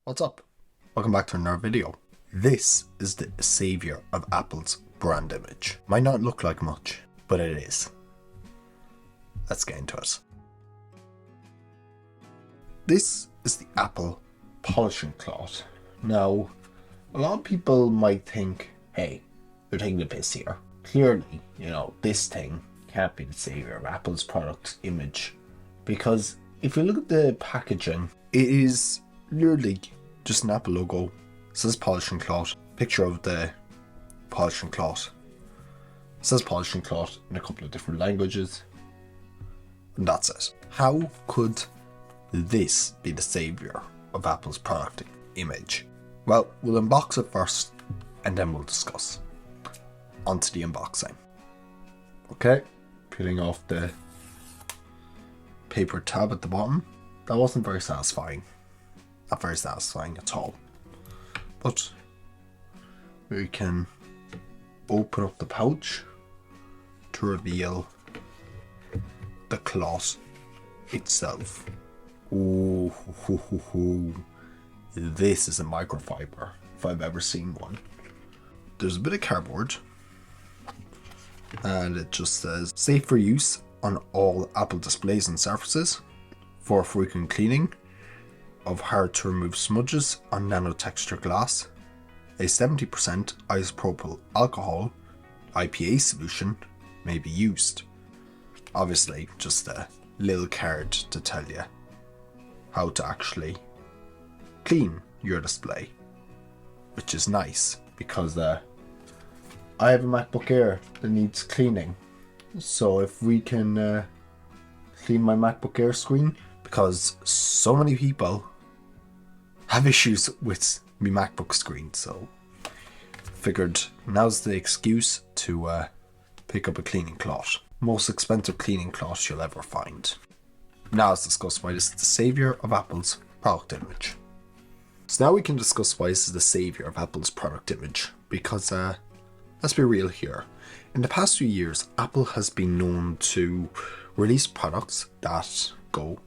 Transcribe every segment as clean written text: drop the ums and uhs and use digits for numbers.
What's up? Welcome back to another video. This is the savior of Apple's brand image. Might not look like much, but it is. Let's get into it. This is the Apple polishing cloth. Now, a lot of people might think, hey, they're taking the piss here. Clearly, this thing can't be the savior of Apple's product image. Because if you look at the packaging, it is literally just an Apple logo. It says polishing cloth. Picture of the polishing cloth. It says polishing cloth in a couple of different languages. And that's it. How could this be the savior of Apple's product image? Well, we'll unbox it first and then we'll discuss. Onto the unboxing. Okay, peeling off the paper tab at the bottom. That wasn't very satisfying. Not very satisfying at all. But we can open up the pouch to reveal the cloth itself. Ooh, this is a microfiber if I've ever seen one. There's a bit of cardboard and it just says safe for use on all Apple displays and surfaces for frequent cleaning of hard to remove smudges on nanotexture glass. A 70% isopropyl alcohol IPA solution may be used. Obviously, just a little card to tell you how to actually clean your display, which is nice because I have a MacBook Air that needs cleaning. So if we can clean my MacBook Air screen, because so many people have issues with my MacBook screen, so figured now's the excuse to pick up a cleaning cloth. Most expensive cleaning cloth you'll ever find. Now let's discuss why this is the savior of Apple's product image. So now we can discuss why this is the savior of Apple's product image, because let's be real here. In the past few years, Apple has been known to release products that go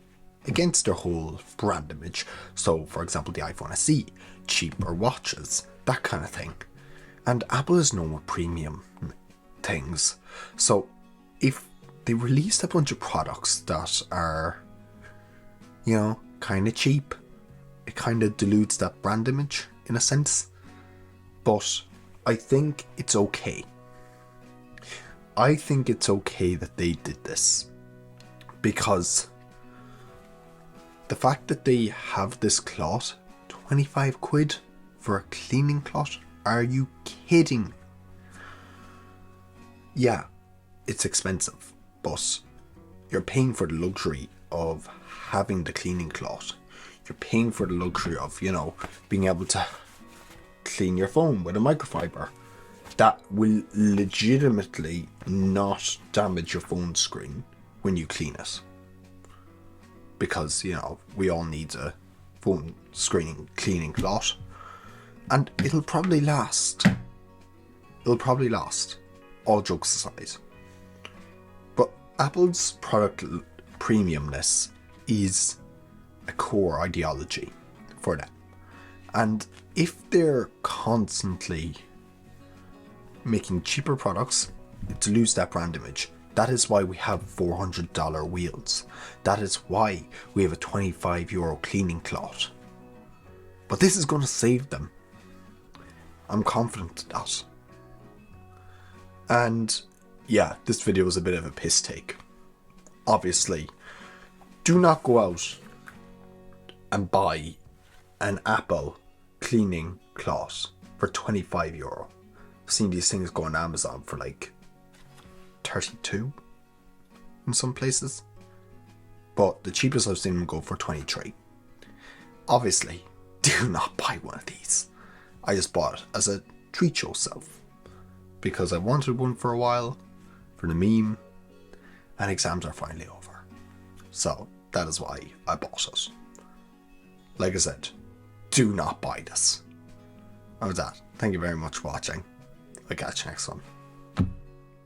against their whole brand image. So, for example, the iPhone SE, cheaper watches, that kind of thing. And Apple is known with premium things. So, if they released a bunch of products that are, kind of cheap, it kind of dilutes that brand image in a sense. But I think it's okay. I think it's okay that they did this, because the fact that they have this cloth, 25 quid for a cleaning cloth, are you kidding? Yeah, it's expensive, but you're paying for the luxury of having the cleaning cloth. You're paying for the luxury of, being able to clean your phone with a microfiber that will legitimately not damage your phone screen when you clean it. Because, we all need a phone screen cleaning cloth. And it'll probably last. All jokes aside. But Apple's product premiumness is a core ideology for them. And if they're constantly making cheaper products to lose that brand image, that is why we have $400 wheels. That is why we have a €25 cleaning cloth. But this is going to save them. I'm confident of that. And yeah, this video was a bit of a piss take. Obviously, do not go out and buy an Apple cleaning cloth for €25. I've seen these things go on Amazon for like 32 in some places, but the cheapest I've seen them go for 23. Obviously, do not buy one of these. I just bought it as a treat yourself because I wanted one for a while for the meme, and exams are finally over, so that is why I bought it. Like I said, do not buy this. That was that. Thank you very much for watching. I'll catch you next one.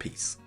Peace.